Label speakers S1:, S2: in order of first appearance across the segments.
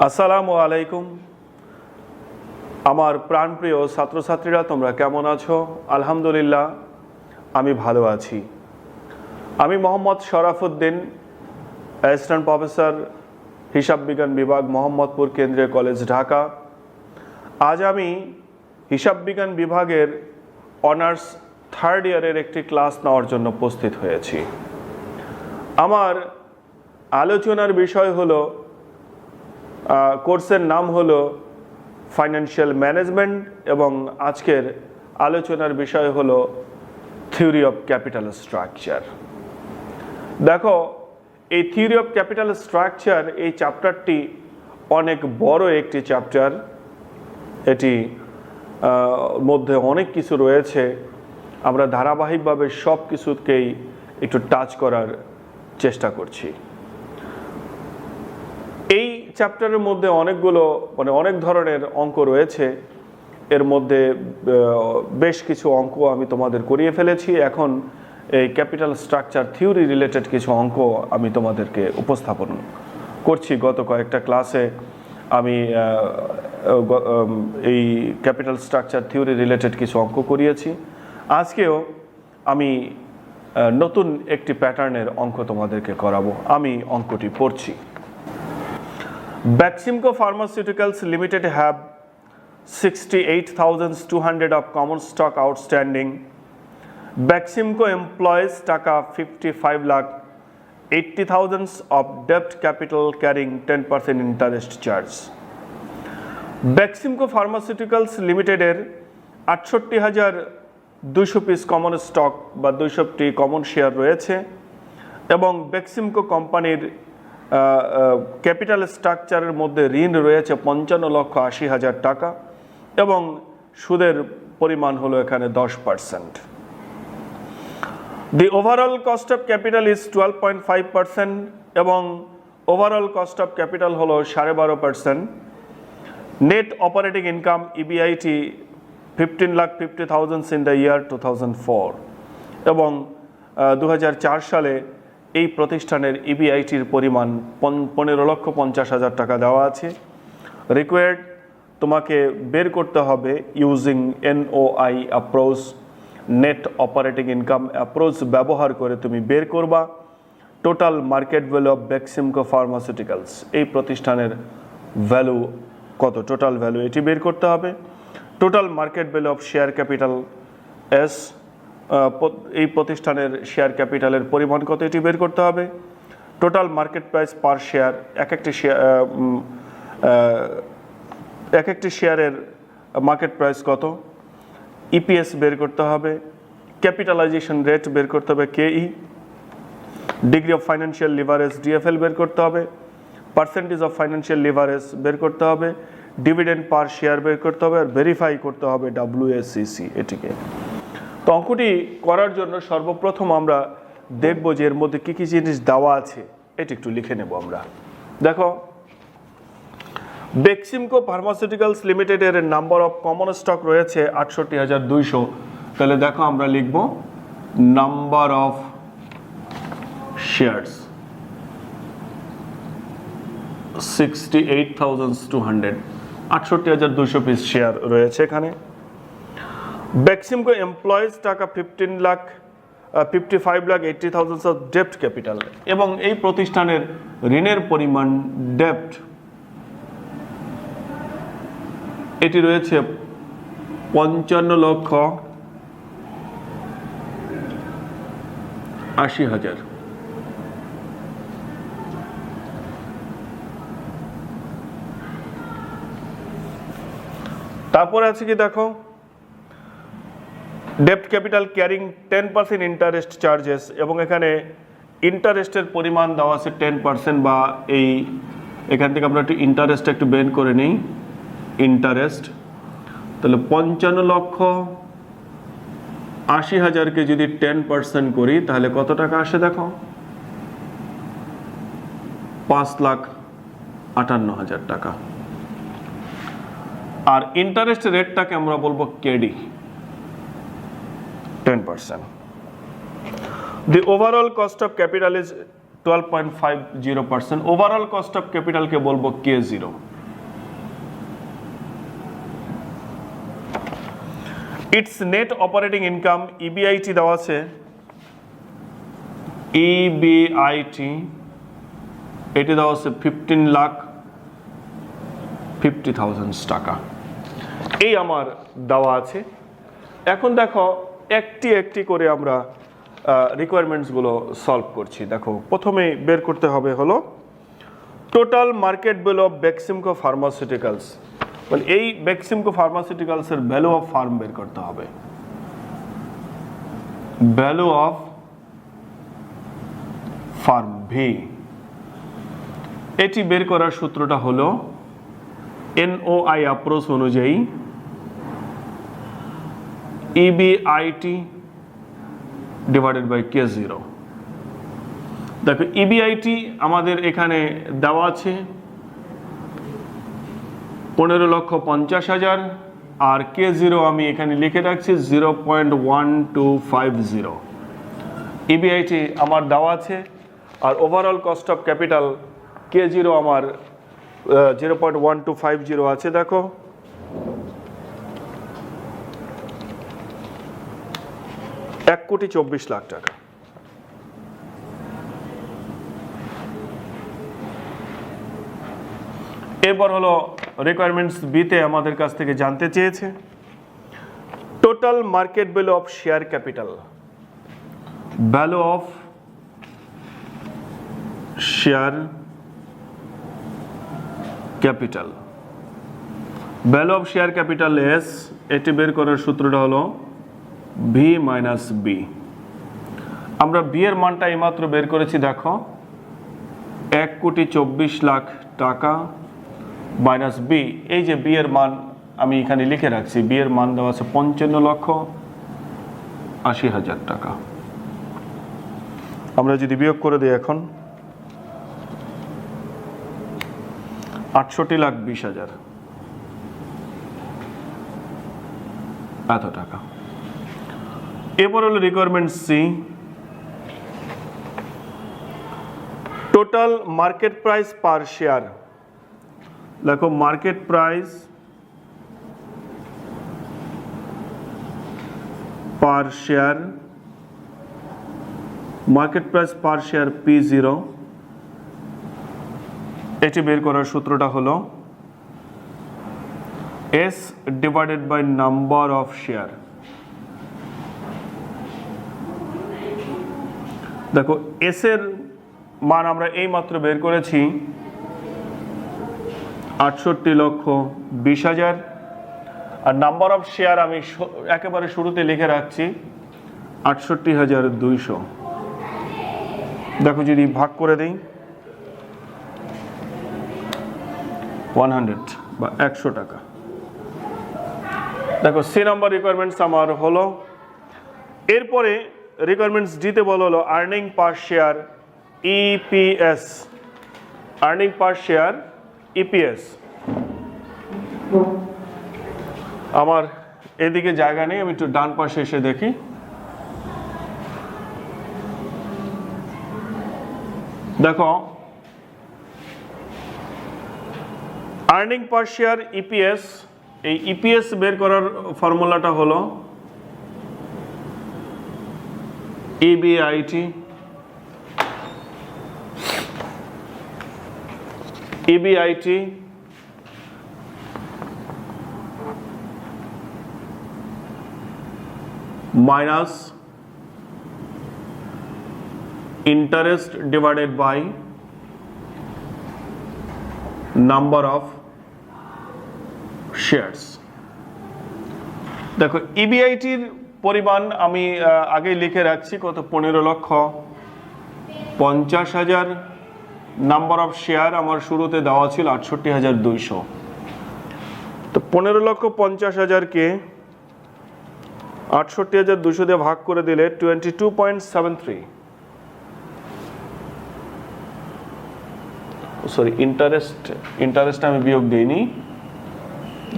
S1: আসসালামু আলাইকুম। আমার প্রাণপ্রিয় ছাত্রছাত্রীরা, তোমরা কেমন আছো? আলহামদুলিল্লাহ, আমি ভালো আছি। আমি মোহাম্মদ শরাফুদ্দিন, অ্যাসিস্ট্যান্ট প্রফেসর, হিসাব বিজ্ঞান বিভাগ, মোহাম্মদপুর কেন্দ্রীয় কলেজ, ঢাকা। আজ আমি হিসাব বিজ্ঞান বিভাগের অনার্স থার্ড ইয়ারের একটি ক্লাস নেওয়ার জন্য উপস্থিত হয়েছি। আমার আলোচনার বিষয় হলো, কোর্সের নাম হলো ফাইন্যান্সিয়াল ম্যানেজমেন্ট এবং আজকের আলোচনার বিষয় হলো থিওরি অফ ক্যাপিটাল স্ট্রাকচার। দেখো, এই থিওরি অফ ক্যাপিটাল স্ট্রাকচার এই চ্যাপ্টারটি অনেক বড় একটি চ্যাপ্টার। এটি মধ্যে অনেক কিছু রয়েছে। আমরা ধারাবাহিকভাবে সব কিছুকেই একটু টাচ করার চেষ্টা করছি। এই চ্যাপ্টারের মধ্যে অনেক ধরনের অঙ্ক রয়েছে। এর মধ্যে বেশ কিছু অঙ্ক আমি তোমাদের করিয়ে ফেলেছি। এখন এই ক্যাপিটাল স্ট্রাকচার থিওরি রিলেটেড কিছু অঙ্ক আমি তোমাদেরকে উপস্থাপন করছি। গত কয়েকটা ক্লাসে আমি এই ক্যাপিটাল স্ট্রাকচার থিওরি রিলেটেড কিছু অঙ্ক করিয়েছি। আজকেও আমি নতুন একটি প্যাটার্নের অঙ্ক তোমাদেরকে করাবো। আমি অঙ্কটি পড়ছি। Beximco Pharmaceuticals Limited have 68,200 of common stock outstanding. Beximco employs taka 55 lakh 80,000 of debt capital carrying 10% interest charge. Beximco Pharmaceuticals Limited এর 68,200 পিস কমন স্টক বা 200টি কমন শেয়ার রয়েছে এবং বেক্সিমকো কোম্পানির ক্যাপিটাল স্ট্রাকচারের মধ্যে ঋণ রয়েছে 55,80,000 টাকা এবং সুদের পরিমাণ হলো এখানে 10%। The overall cost of capital is 12.5% এবং ওভারঅল কস্ট অফ ক্যাপিটাল হলো 12.5%। Net operating income EBIT 15,50,000 in the year 2004 এবং 2004 সালে এই প্রতিষ্ঠানের ইবিআইটির পরিমাণ 15,50,000 টাকা দেওয়া আছে। রিকোয়ার্ড তোমাকে বের করতে হবে using NOI approach, net operating income approach ব্যবহার করে তুমি বের করবা total market value of Beximco pharmaceuticals. এই প্রতিষ্ঠানের ভ্যালু কত, টোটাল ভ্যালু এটি বের করতে হবে। Total market value of share capital S, এই প্রতিষ্ঠানের শেয়ার ক্যাপিটালের পরিমাণ কত এটি বের করতে হবে। Total market price per share, এক একটি শেয়ারের মার্কেট প্রাইস কত, ইপিএস বের করতে হবে। ক্যাপিটালাইজেশন রেট বের করতে হবে কেই, degree of financial leverage DFL বের করতে হবে, পার্সেন্টেজ অফ ফাইন্যান্সিয়াল লিভারেজ বের করতে হবে, ডিভিডেন্ড পার শেয়ার বের করতে হবে, আর ভেরিফাই করতে হবে ডাব্লিউএসসিসি এটিকে। তো অঙ্কটি করার জন্য সর্বপ্রথম আমরা দেখব যে এর মধ্যে কী কী জিনিস দেওয়া আছে, এটি একটু লিখে নেব আমরা। দেখো, বেক্সিমকো ফার্মাসিউটিক্যালস লিমিটেডের নাম্বার অফ কমন স্টক রয়েছে 68,200। তাহলে দেখো আমরা লিখব number of shares 68,200, 68,200 piece share রয়েছে এখানে। বেক্সিমকো এমপ্লয়িজ টাকা 55,80,000 অফ ডেপ্ট ক্যাপিটাল এবং এই প্রতিষ্ঠানের ঋণের পরিমাণ ডেপ্ট এটি রয়েছে 55,80,000। তারপরে আছে কি দেখো, ডেপ্ট ক্যাপিটাল ক্যারিং 10% ইন্টারেস্ট চার্জেস এবং এখানে ইন্টারেস্টের পরিমাণ দেওয়া আছে 10% বা এখান থেকে আমরা একটু ইন্টারেস্ট একটু বের করে নিই। ইন্টারেস্ট তাহলে 55,80,000কে যদি 10% করি তাহলে কত টাকা আসে দেখো, 5,58,000 টাকা। আর ইন্টারেস্ট রেটটাকে আমরা বলবো KD, 10%. The overall cost of capital is 12.50%. Overall cost of capital কে বলবো K0 it's net operating income EBIT দেওয়া আছে, ইবিআইটি এটি দেওয়া আছে 15,50,000 টাকা, এই আমার দেওয়া আছে। এখন দেখো একটি একটি করে আমরা রিকোয়ারমেন্টসগুলো সলভ করছি। দেখো প্রথমে বের করতে হবে হলো total market value of Beximco pharmaceuticals, মানে এই বেক্সিমকো ফার্মাসিউটিক্যালসের ভ্যালু অফ ফার্ম বের করতে হবে। ভ্যালু অফ ফার্ম ভি, এটি বের করার সূত্রটা হলো এনওআই অ্যাপ্রোচ অনুযায়ী ইবিআইটি ডিভাইডেড বাই K0। দেখো ইবিআইটি আমাদের এখানে দেওয়া আছে 15,50,000 আর K0 আমি এখানে লিখে রাখছি 0.1250। ইবিআইটি আমার দেওয়া আছে আর overall cost of capital K0 আমার 0.1250 আছে। দেখো $1,24,00,000 টাকা। এরপর হলো রিকোয়ারমেন্টস বিতে আমাদের কাছ থেকে জানতে চেয়েছে total market value of share capital, value of share capital, value of share capital S, এটি বের করার সূত্রটা হলো ভি মাইনাস বি। আমরা বি এর মানটা এইমাত্র বের করেছি, দেখো 1,24,00,000 টাকা মাইনাস বি, এই যে বি এর মান আমি এখানে লিখে রাখছি, বি এর মান দেওয়া আছে 55,80,000 টাকা। আমরা যদি বিয়োগ করে দিই এখন 68,20,000 এত টাকা। এরপর হলো requirement C, total market price per share. দেখো market price per share, market price per share P0, এটি বের করার সূত্রটা হলো S divided by number of share. দেখো এস এর মান আমরা এই মাত্র বের করেছি 68,20,000 আর নাম্বার অফ শেয়ার আমি একেবারে শুরুতে লিখে রাখছি 68,200। দেখো যদি ভাগ করে দেই 100 বা 100 টাকা। দেখো সি নাম্বার রিকোয়ারমেন্টস আমার হলো। এরপরে রিকোয়ারমেন্টস ডিতে বলা হলো earning per share EPS, earning per share EPS. আমার এদিকে জায়গা নেই, আমি একটু ডান পাশে এসে দেখি। দেখো আর্নিং পার শেয়ার ইপিএস, এই ইপিএস বের করার ফর্মুলাটা হলো EBIT, EBIT minus interest divided by number of shares. দেখো ইবিআইটির পরিমাণ আমি আগেই লিখে রাখছি কত, 15,50,000। নাম্বার অফ শেয়ার আমার শুরুতে দেওয়া ছিল 68,200। তো 15,50,000-কে 68,200 দিয়ে ভাগ করে দিলে 22.73, সরি ইন্টারেস্ট আমি বিয়োগ দিইনি।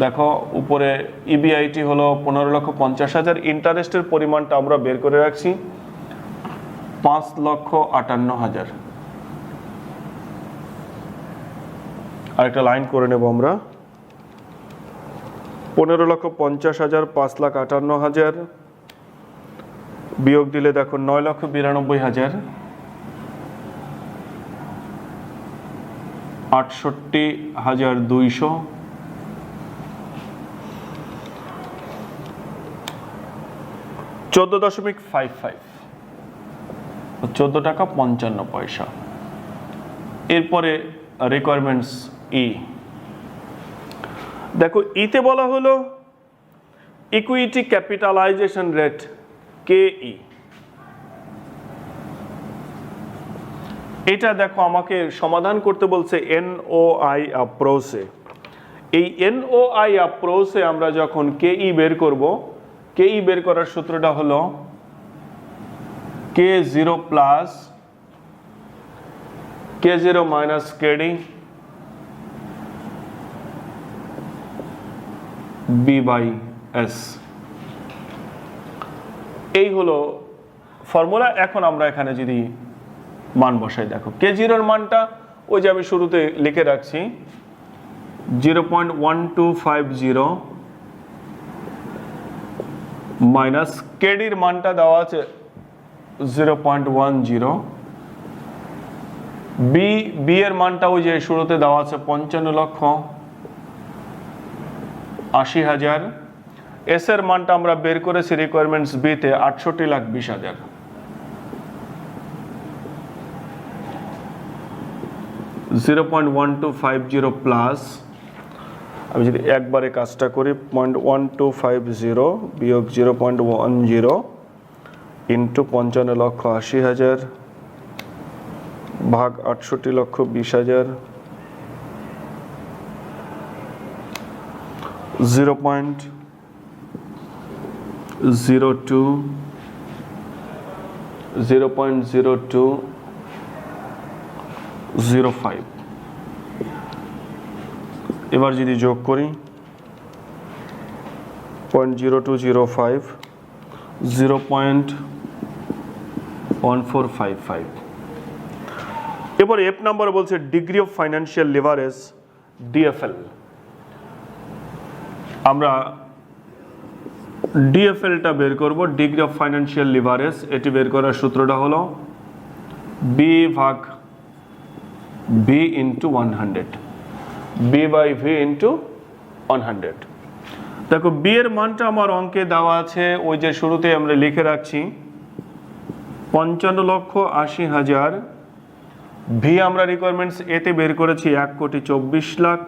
S1: দেখো উপরে ইবিআইটি হলো 15,50,000, ইন্টারেস্টের পরিমাণটা আমরা বের করে রাখছি 5,58,000। আরেকটা লাইন করে নেব আমরা, 15,50,000 5,58,000 বিয়োগ দিলে দেখো 9,92,000 68,200 14.55 14 টাকা 55 পয়সা। এরপরে রিকোয়ারমেন্টস ই, দেখো ইতে বলা হলো ইকুইটি ক্যাপিটালাইজেশন রেট কেই। এটা দেখো আমাকে সমাধান করতে বলছে এনওআই অ্যাপ্রোচে। এই এনওআই অ্যাপ্রোচে আমরা যখন কেই বের করব, কেই বের করার সূত্রটা হলো K0 plus K0 minus KD B by S. এই হলো ফর্মুলা। এখন আমরা এখানে যদি মান বসাই, দেখো K0 এর মানটা ওই যে আমি শুরুতে লিখে রাখছি 0.1250 মাইনাস কেডির মানটা দেওয়া আছে 0.10, বি এর মানটা ওই যে শুরুতে দেওয়া আছে 55,80,000, এস এর মানটা আমরা বের করেছি রিকোয়ারমেন্টস বি তে 68,20,000। (0.1250 প্লাস আমি যদি একবারে কাজটা করি 0.1250 বিয়োগ 0.10 ইন্টু 55,80,000 ভাগ 68,20,000 0.0205। এবার যদি যোগ করি 0.0205 0.1455। এবার এফ নাম্বার বলছে degree of financial leverage DFL. আমরা ডিএফএলটা বের করব, ডিগ্রি অফ ফাইন্যান্সিয়াল লিভারেজ। এটি বের করার সূত্রটা হলো বি ভাগ V into 100, B by V into 100। দেখো বি এর মানটা আমার অঙ্কে দেওয়া আছে ওই যে শুরুতে আমরা লিখে রাখছি 55,80,000, ভি আমরা রিকোয়ারমেন্টস এতে বের করেছি 1,24,00,000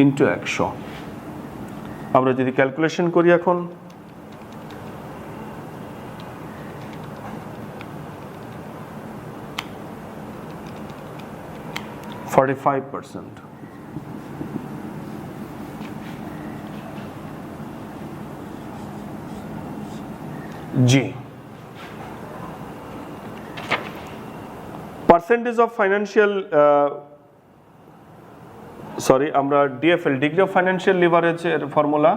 S1: ইন্টু 100। আমরা যদি ক্যালকুলেশন করি এখন 45%। জি, পার্সেন্টেজ অফ ফাইন্যান্সিয়াল আমরা ডিএফএল ডিগ্রি অফ ফাইন্যান্সিয়াল লিভারেজের ফর্মুলা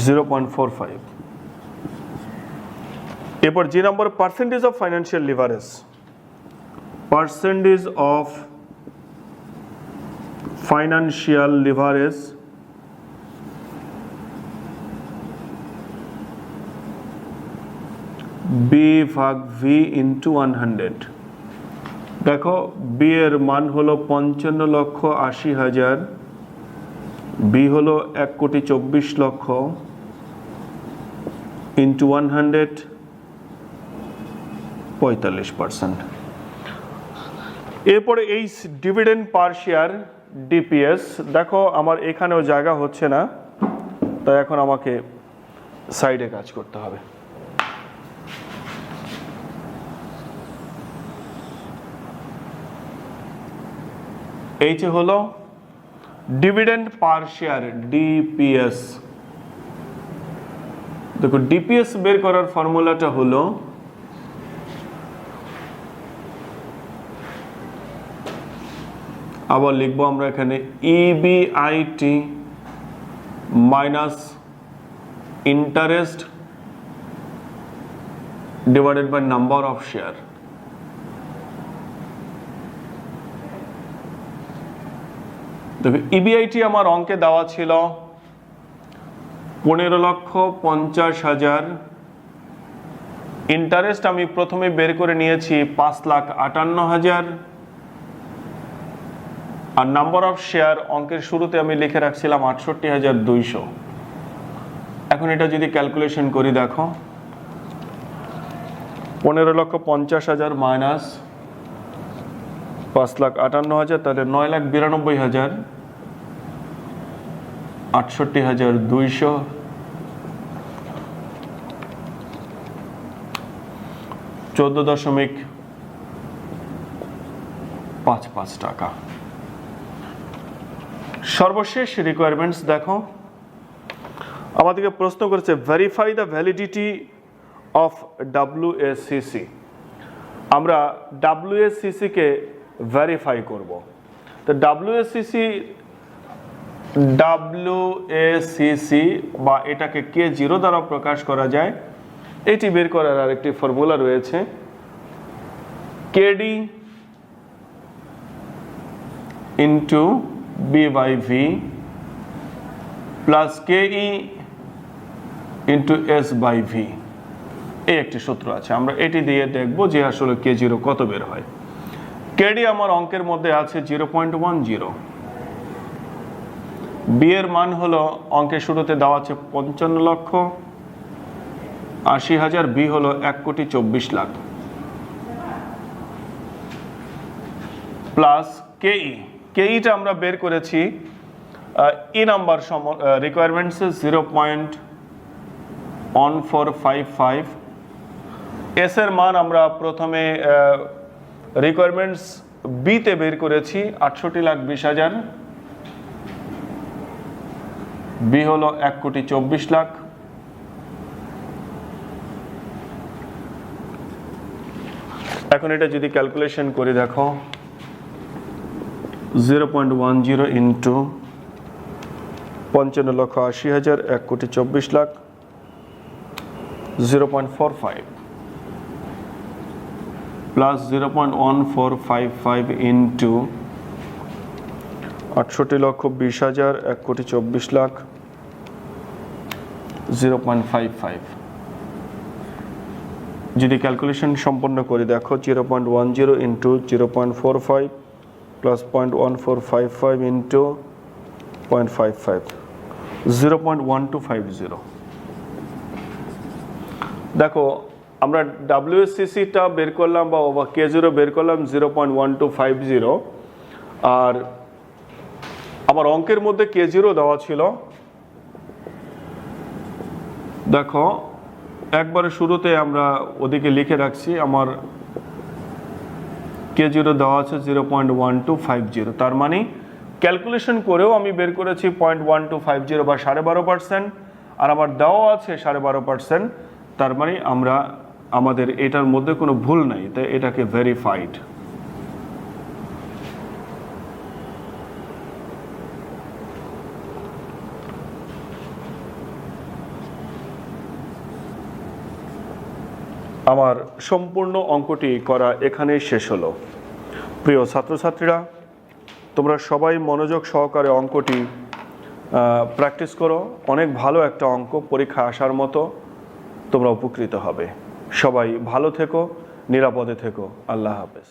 S1: (0.45). এরপর G number percentage of financial leverage, percentage of financial leverage B ভাগ ভি ইন্টু 100। দেখো বি এর মান হলো 55,80,000, বি হলো 1,24,00,000 ইন্টু 100 45%। এরপরে এই ডিভিডেন্ড পার শেয়ার ডিপিএস, দেখো আমার এখানেও জায়গা হচ্ছে না, তাই এখন আমাকে সাইডে কাজ করতে হবে। এই যে হলো ডিভিডেন্ড পার শেয়ার ডিপিএস। দেখো ডিপিএস বের করার ফর্মুলাটা হলো আবার লিখবো আমরা এখানে EBIT minus interest divided by number of share. দেখো ইবিআইটি আমার অঙ্কে দেওয়া ছিল 15,50,000। ইন্টারেস্ট আমি প্রথমে বের করে নিয়েছি 5,58,000। আর নাম্বার অফ শেয়ার অঙ্কের শুরুতে আমি লিখে রাখছিলাম 68,200। এখন এটা যদি ক্যালকুলেশন করি, দেখো 15,50,000 মাইনাস 5,58,000, তাহলে 9,92,000, 68,200, 14.55 টাকা। সর্বশেষ রিকোয়ারমেন্টস দেখো, আমাদেরকে প্রশ্ন করেছে verify the validity of WACC। আমরা WACC কে ভেরিফাই করব। তো WACC বা এটাকে K0 দ্বারা প্রকাশ করা যায়। এটি বের করার আরেকটি ফর্মুলা রয়েছে, KD into B/V plus KE into S/V। এই একটি সূত্র আছে, আমরা এটি দিয়ে দেখব যে আসলে K0 কত বের হয়। KD আমার অঙ্কের মধ্যে আছে 0.10, B এর মান হলো অঙ্কের শুরুতে দেওয়া আছে 55,80,000, B হলো 1,24,00,000 প্লাস KEটা আমরা বের করেছি ই নাম্বার রিকোয়ারমেন্টস 0.1455। এস এর মান আমরা প্রথমে রিকোয়ারমেন্টস বি তে বের করেছি 68,20,000, বি হলো 1,24,00,000। এখন এটা যদি ক্যালকুলেশন করে দেখো, 0.10 ইন্টু 55,80,000, 1,24,00,000, 0.45 প্লাস 0.1455 ইন্টু 68,20,000, 1,24,00,000, 0.55। যদি ক্যালকুলেশন সম্পন্ন করে দেখো, 0.10 ইন্টু 0.45 প্লাস 0.1455 ইন্টু 0.55, 0.1250। দেখো আমরা WACC-টা বের করলাম বা K0 বের করলাম 0.1250, আর আমার অঙ্কের মধ্যে K0 দেওয়া ছিল। দেখো একবারে শুরুতে আমরা ওদিকে লিখে রাখছি, আমার K0 দেওয়া আছে 0.1250। তার মানে ক্যালকুলেশন করেও আমি বের করেছি 0.1250 বা 12.5%, আর আমার দেওয়া আছে 12.5%। তার মানে আমাদের এটার মধ্যে কোনো ভুল নাই, তাই এটাকে ভেরিফাইড। আমার সম্পূর্ণ অঙ্কটি করা এখানেই শেষ হলো। প্রিয় ছাত্রছাত্রীরা, তোমরা সবাই মনোযোগ সহকারে অঙ্কটি প্র্যাকটিস করো। অনেক ভালো একটা অঙ্ক, পরীক্ষা আসার মতো। তোমরা উপকৃত হবে। সবাই ভালো থেকো, নিরাপদে থেকো। আল্লাহ হাফেজ।